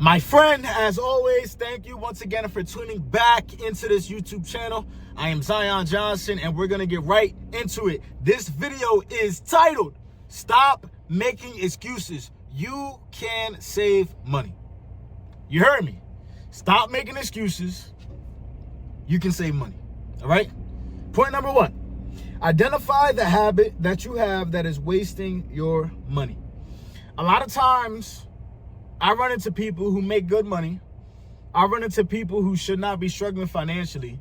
My friend, as always, thank you once again for tuning back into this YouTube channel. I am Zion Johnson, and we're going to get right into it. This video is titled, Stop Making Excuses. You can save money. You heard me. Stop making excuses. You can save money. All right? Point number one, identify the habit that you have that is wasting your money. A lot of times, I run into people who make good money. I run into people who should not be struggling financially,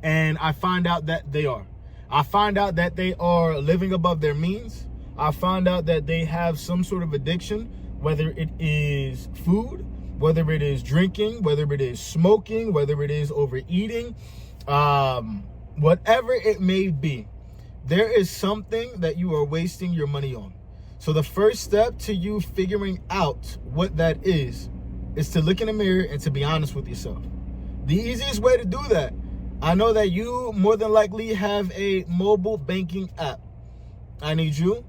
and I find out that they are. I find out that they are living above their means. I find out that they have some sort of addiction, whether it is food, whether it is drinking, whether it is smoking, whether it is overeating, whatever it may be. There is something that you are wasting your money on. So the first step to you figuring out what that is to look in the mirror and to be honest with yourself. The easiest way to do that, I know that you more than likely have a mobile banking app. I need you,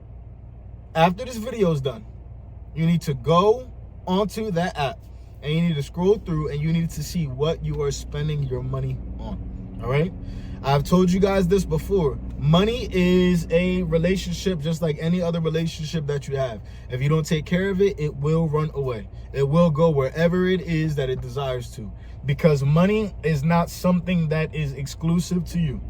after this video is done, you need to go onto that app and you need to scroll through and you need to see what you are spending your money on. All right? I've told you guys this before. Money is a relationship just like any other relationship that you have. If you don't take care of it, it will run away. It will go wherever it is that it desires to. Because money is not something that is exclusive to you.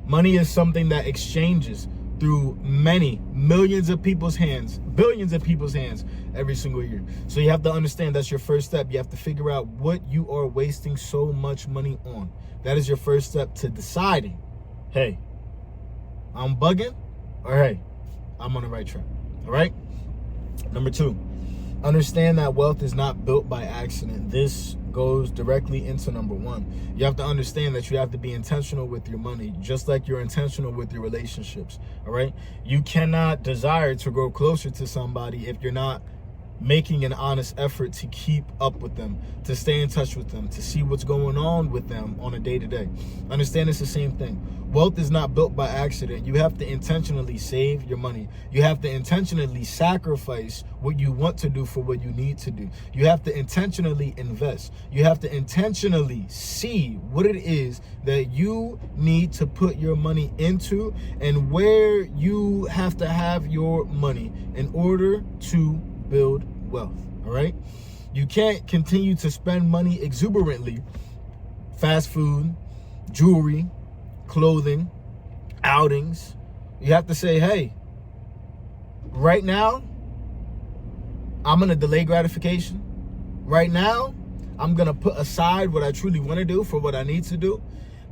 Money is something that exchanges through many millions of people's hands, billions of people's hands every single year. So you have to understand that's your first step. You have to figure out what you are wasting so much money on. That is your first step to deciding, hey, I'm bugging, or hey, I'm on the right track. All right? Number two, understand that wealth is not built by accident. This goes directly into number one. You have to understand that you have to be intentional with your money, just like you're intentional with your relationships. All right? You cannot desire to grow closer to somebody if you're not making an honest effort to keep up with them, to stay in touch with them, to see what's going on with them on a day-to-day. Understand it's the same thing. Wealth is not built by accident. You have to intentionally save your money. You have to intentionally sacrifice what you want to do for what you need to do. You have to intentionally invest. You have to intentionally see what it is that you need to put your money into and where you have to have your money in order to build wealth. All right? You can't continue to spend money exuberantly. Fast food, jewelry, clothing, outings. You have to say, hey, right now, I'm going to delay gratification. Right now, I'm going to put aside what I truly want to do for what I need to do.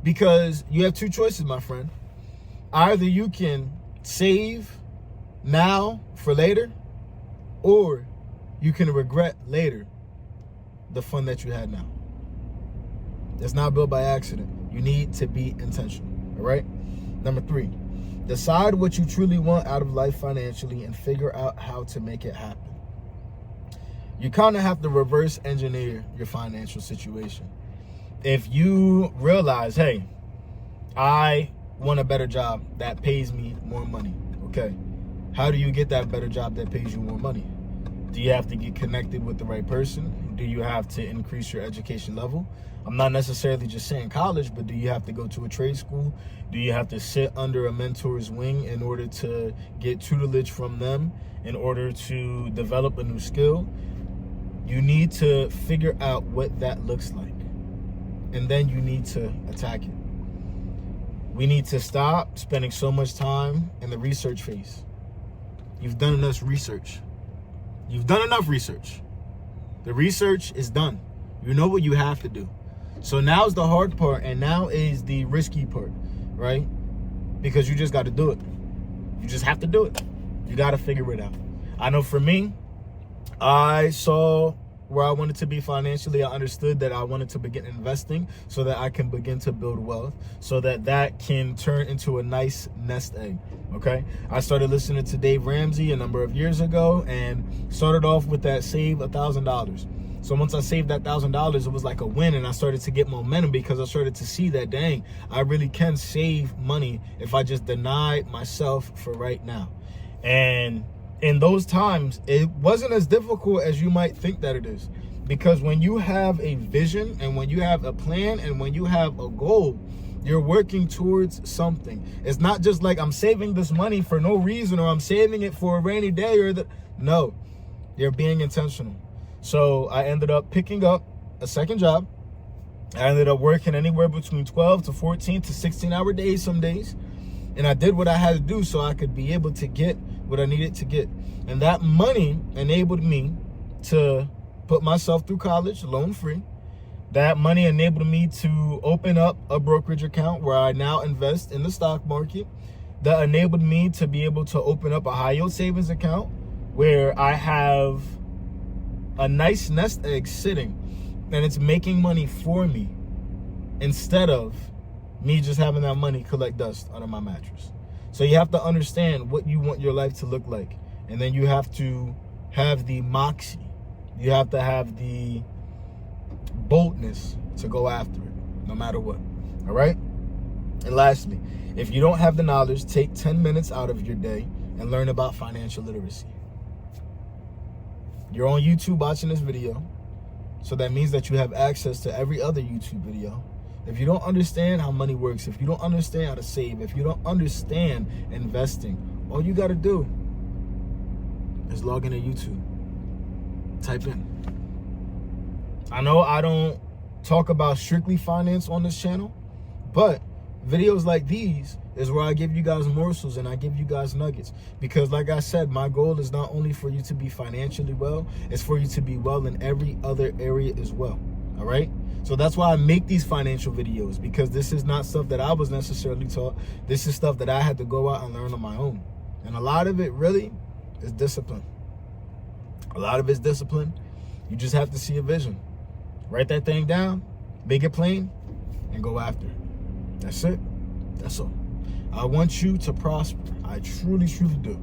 Because you have two choices, my friend. Either you can save now for later, or you can regret later the fun that you had now. It's not built by accident. You need to be intentional, all right? Number three, decide what you truly want out of life financially and figure out how to make it happen. You kind of have to reverse engineer your financial situation. If you realize, hey, I want a better job that pays me more money, okay? How do you get that better job that pays you more money? Do you have to get connected with the right person? Do you have to increase your education level? I'm not necessarily just saying college, but do you have to go to a trade school? Do you have to sit under a mentor's wing in order to get tutelage from them in order to develop a new skill? You need to figure out what that looks like. And then you need to attack it. We need to stop spending so much time in the research phase. You've done enough research. You've done enough research. The research is done. You know what you have to do. So now is the hard part, and now is the risky part, right? Because you just got to do it. You just have to do it. You got to figure it out. I know for me, I saw where I wanted to be financially. I understood that I wanted to begin investing so that I can begin to build wealth, so that that can turn into a nice nest egg, okay? I started listening to Dave Ramsey a number of years ago and started off with that save $1,000. So once I saved that $1,000, it was like a win, and I started to get momentum because I started to see that, dang, I really can save money if I just deny myself for right now. And in those times, it wasn't as difficult as you might think that it is. Because when you have a vision and when you have a plan and when you have a goal, you're working towards something. It's not just like I'm saving this money for no reason or I'm saving it for a rainy day or no, you're being intentional. So I ended up picking up a second job. I ended up working anywhere between 12 to 14 to 16-hour days some days. And I did what I had to do so I could be able to get what I needed to get. And that money enabled me to put myself through college loan-free. That money enabled me to open up a brokerage account where I now invest in the stock market. That enabled me to be able to open up a high-yield savings account where I have a nice nest egg sitting and it's making money for me instead of me just having that money collect dust under my mattress. So you have to understand what you want your life to look like. And then you have to have the moxie. You have to have the boldness to go after it, no matter what. All right? And lastly, if you don't have the knowledge, take 10 minutes out of your day and learn about financial literacy. You're on YouTube watching this video, so that means that you have access to every other YouTube video. If you don't understand how money works, if you don't understand how to save, if you don't understand investing, all you got to do is log into YouTube. Type in. I know I don't talk about strictly finance on this channel, but videos like these is where I give you guys morsels and I give you guys nuggets. Because like I said, my goal is not only for you to be financially well, it's for you to be well in every other area as well. All right? So that's why I make these financial videos, because this is not stuff that I was necessarily taught. This is stuff that I had to go out and learn on my own. And a lot of it really is discipline. A lot of it's discipline. You just have to see a vision. Write that thing down, make it plain, and go after it. That's it. That's all. I want you to prosper. I truly, truly do.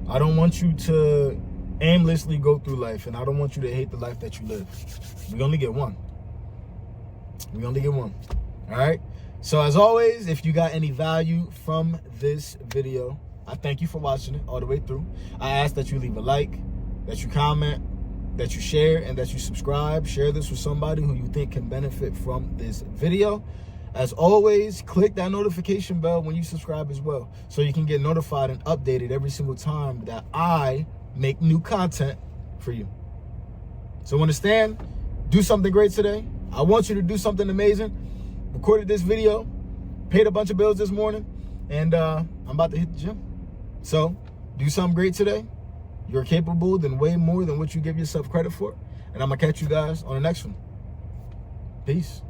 I don't want you to aimlessly go through life, and I don't want you to hate the life that you live. We only get one. We only get one. All right? So as always, if you got any value from this video, I thank you for watching it all the way through. I ask that you leave a like, that you comment, that you share, and that you subscribe. Share this with somebody who you think can benefit from this video. As always, click that notification bell when you subscribe as well, so you can get notified and updated every single time that I make new content for you. So understand, do something great today. I want you to do something amazing. Recorded this video, paid a bunch of bills this morning, and I'm about to hit the gym. So do something great today. You're capable than way more than what you give yourself credit for. And I'm going to catch you guys on the next one. Peace.